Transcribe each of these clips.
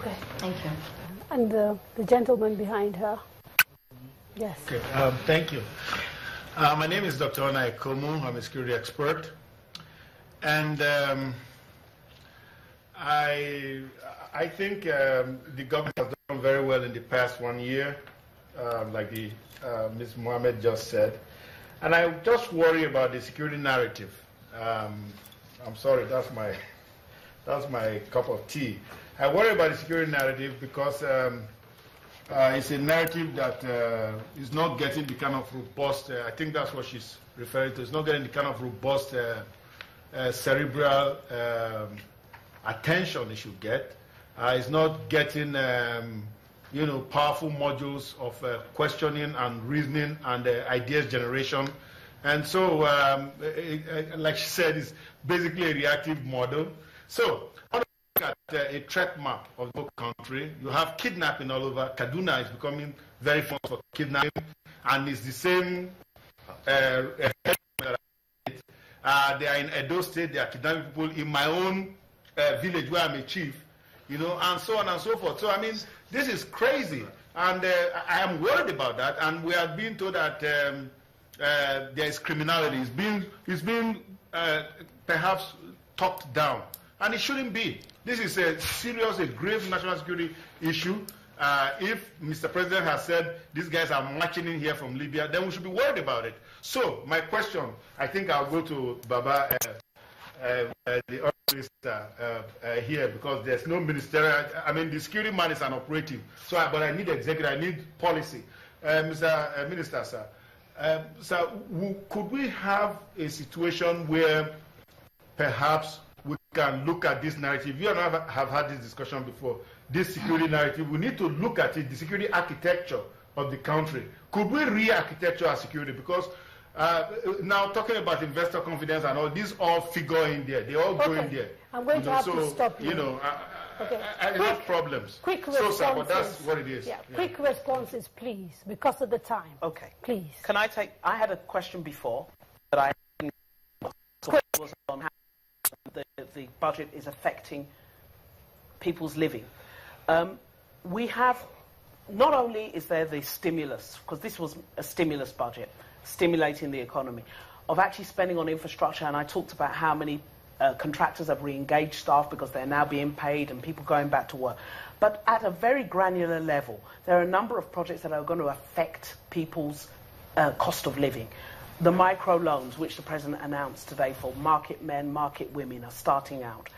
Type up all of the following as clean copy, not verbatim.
Okay, thank you. And the gentleman behind her. Yes. Okay, thank you. My name is Dr. Onai Komu. I'm a security expert. And I think the government has done very well in the past 1 year, like Ms. Mohammed just said. And I just worry about the security narrative. I'm sorry, that's my cup of tea. I worry about the security narrative because it's a narrative that is not getting the kind of robust, I think that's what she's referring to, it's not getting the kind of robust cerebral attention it should get. It's not getting, powerful modules of questioning and reasoning and ideas generation. And so, like she said, it's basically a reactive model. So, look at a threat map of the country. You have kidnapping all over. Kaduna is becoming very famous for kidnapping, and it's the same. They are in Edo State. They are kidnapping people in my own village where I'm a chief, and so on and so forth. So I mean, this is crazy, and I am worried about that. And we are being told that there is criminality. It's being perhaps talked down, and it shouldn't be. This is a serious, a grave national security issue. If Mr. President has said these guys are marching in here from Libya, then we should be worried about it. So my question, I think I'll go to Baba, the other minister here, because there's no ministerial. I mean, the security man is an operative. So, but I need executive. I need policy. Mr. Minister, sir. So, could we have a situation where perhaps we can look at this narrative? You and I have had this discussion before. This security narrative, we need to look at it, the security architecture of the country. Could we re-architecture our security? Because now talking about investor confidence and all, these all figure in there. They all go in there. I'm going to have to stop you. I have problems. Quick responses. So, but that's what it is. Yeah, quick responses, please, because of the time. Okay. Please. Can I take... I had a question before that I was on how the budget is affecting people's living. We have... Not only is there the stimulus, because this was a stimulus budget, stimulating the economy, of actually spending on infrastructure, and I talked about how many contractors have re-engaged staff because they're now being paid and people going back to work. But at a very granular level, there are a number of projects that are going to affect people's cost of living. The microloans, which the President announced today for market men, market women, are starting out.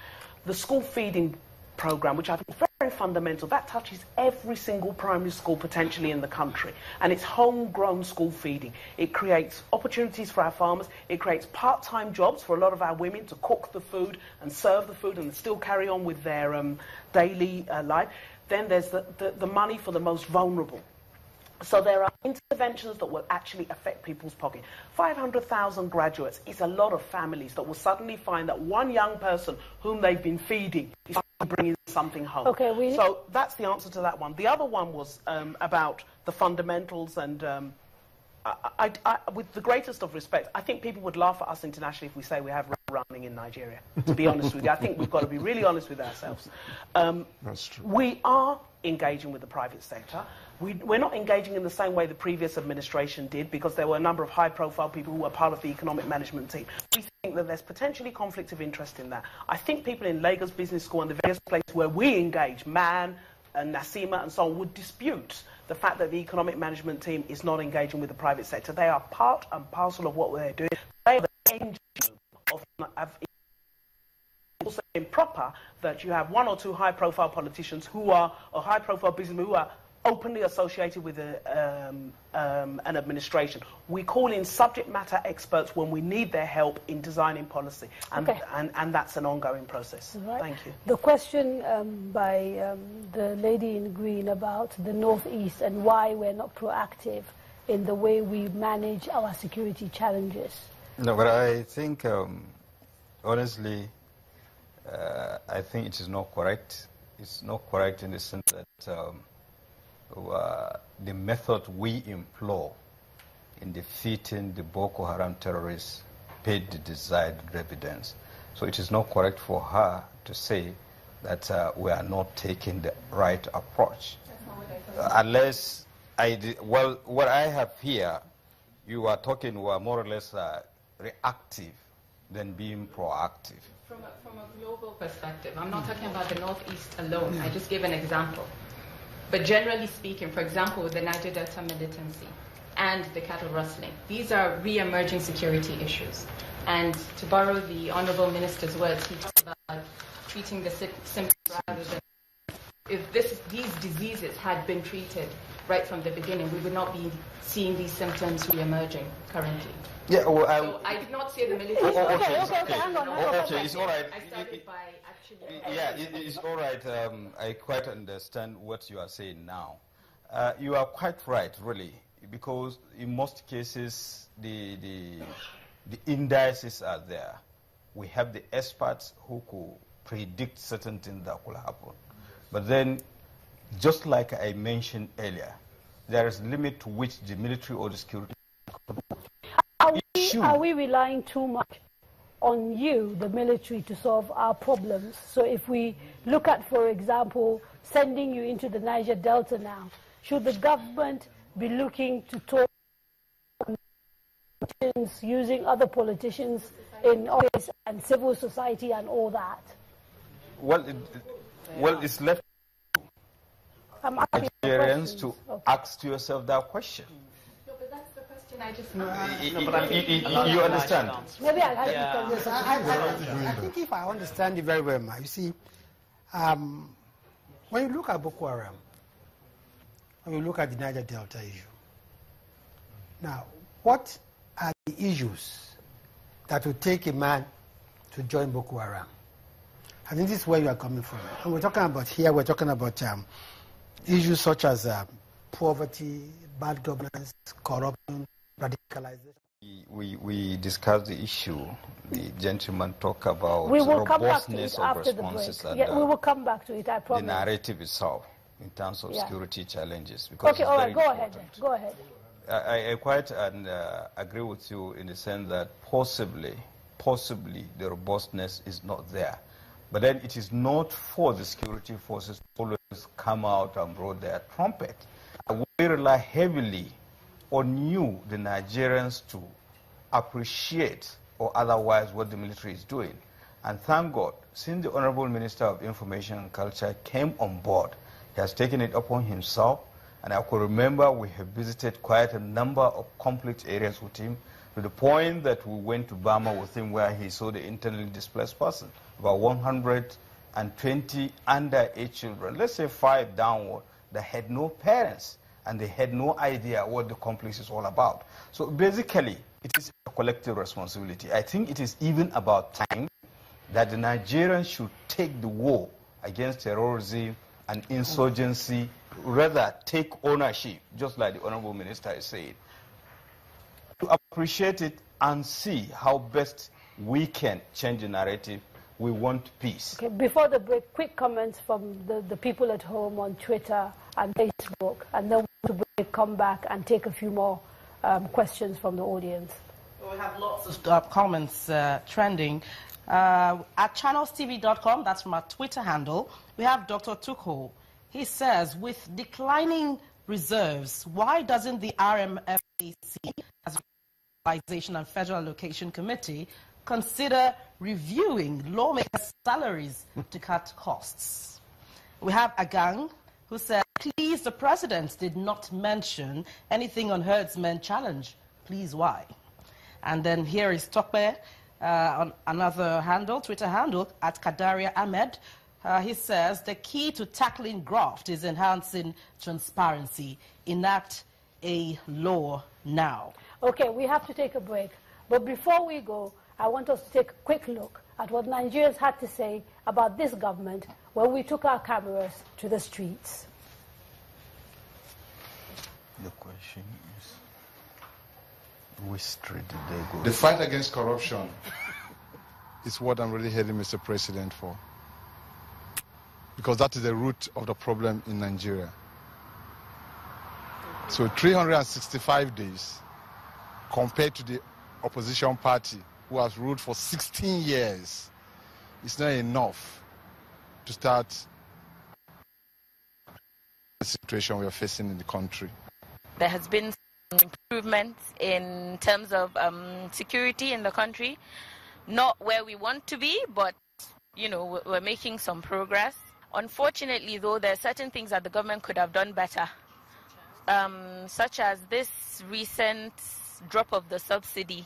The school feeding program, which I think is very fundamental, that touches every single primary school potentially in the country, and it's homegrown school feeding. It creates opportunities for our farmers. It creates part-time jobs for a lot of our women to cook the food and serve the food and still carry on with their daily life. Then there's the money for the most vulnerable. So there are interventions that will actually affect people's pocket. 500,000 graduates is a lot of families that will suddenly find that one young person whom they've been feeding is bringing something home. Okay, so that's the answer to that one. The other one was about the fundamentals, and with the greatest of respect, I think people would laugh at us internationally if we say we have running in Nigeria, to be honest with you. I think we've got to be really honest with ourselves. That's true. We are engaging with the private sector. We're not engaging in the same way the previous administration did, because there were a number of high-profile people who were part of the economic management team. We think that there's potentially conflict of interest in that. I think people in Lagos Business School and the various places where we engage, Man and Nasima and so on, would dispute the fact that the economic management team is not engaging with the private sector. They are part and parcel of what they're doing. They are the engine of also improper that you have one or two high-profile politicians who are, or high-profile businessmen who are openly associated with an administration. We call in subject matter experts when we need their help in designing policy, and, and that's an ongoing process. Right. Thank you. The question by the lady in green about the Northeast and why we're not proactive in the way we manage our security challenges. No, but I think, honestly, I think it is not correct. It's not correct in the sense that the method we employ in defeating the Boko Haram terrorists paid the desired dividends. So it is not correct for her to say that we are not taking the right approach. Unless what I have here, you are talking were more or less reactive than being proactive. From a global perspective, I'm not talking about the Northeast alone. I just gave an example. But generally speaking, for example, with the Niger Delta militancy and the cattle rustling, these are re-emerging security issues. And to borrow the Honourable Minister's words, he talked about treating the symptoms rather than... If these diseases had been treated right from the beginning, we would not be seeing these symptoms re-emerging currently. Yeah, well, so I did not say the military... Okay, hang on. Okay, it's all right. I started by actually... Yeah, it's all right. I quite understand what you are saying now. You are quite right, really, because in most cases, the indices are there. We have the experts who could predict certain things that could happen. But then, just like I mentioned earlier, there is a limit to which the military or the security... Are we relying too much on you, the military, to solve our problems? So if we look at, for example, sending you into the Niger Delta now, should the government be looking to talk using other politicians in office and civil society and all that? Well, it's left Nigerians to ask yourself that question. No, but that's the question I just... You understand? Maybe I think if I understand it very well, Ma, you see, when you look at Boko Haram, when you look at the Niger Delta issue, now, what are the issues that will take a man to join Boko Haram? I think this is where you are coming from. And we're talking about issues such as poverty, bad governance, corruption, radicalization. We discussed the issue. The gentleman talked about we will robustness of responses and we will come back to it, I promise. The narrative itself in terms of security challenges. Okay, all right, go ahead. I quite agree with you in the sense that possibly the robustness is not there. But then it is not for the security forces to always come out and blow their trumpet. We rely heavily on you, the Nigerians, to appreciate or otherwise what the military is doing. And thank God, since the Honorable Minister of Information and Culture came on board, he has taken it upon himself. And I could remember we have visited quite a number of conflict areas with him, to the point that we went to Burma with him where he saw the internally displaced person, about 120 underage children, let's say 5 downward, that had no parents and they had no idea what the conflict is all about. So basically, it is a collective responsibility. I think it is even about time that the Nigerians should take the war against terrorism and insurgency, rather take ownership, just like the Honorable Minister is saying, to appreciate it and see how best we can change the narrative. We want peace. Okay, before the break, quick comments from the people at home on Twitter and Facebook, and then we'll come back and take a few more questions from the audience. We have lots of comments trending. At channelstv.com, that's from our Twitter handle, we have Dr. Tukho. He says, with declining reserves, why doesn't the RMFAC, as Regionalization and Federal Allocation Committee, consider reviewing lawmakers' salaries to cut costs? We have Agang, who said, please, the president did not mention anything on herdsmen challenge. Please, why? And then here is Tokpe, on another handle, Twitter handle, at Kadaria Ahmed. He says, the key to tackling graft is enhancing transparency. Enact a law now. Okay, we have to take a break. But before we go, I want us to take a quick look at what Nigerians had to say about this government when we took our cameras to the streets. The question is, which street did they go? The fight against corruption is what I'm really heading Mr. President for. Because that is the root of the problem in Nigeria. So 365 days compared to the opposition party who has ruled for 16 years is not enough to start the situation we are facing in the country. There has been some improvements in terms of security in the country. Not where we want to be, but, you know, we're making some progress. Unfortunately, though, there are certain things that the government could have done better, such as this recent drop of the subsidy.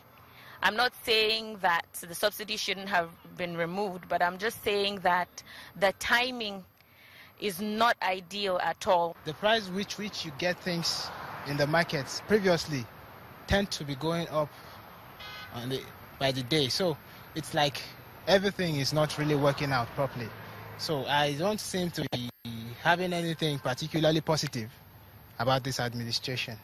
I'm not saying that the subsidy shouldn't have been removed, but I'm just saying that the timing is not ideal at all. The price which you get things in the markets previously tend to be going up by the day. So it's like everything is not really working out properly. So I don't seem to be having anything particularly positive about this administration.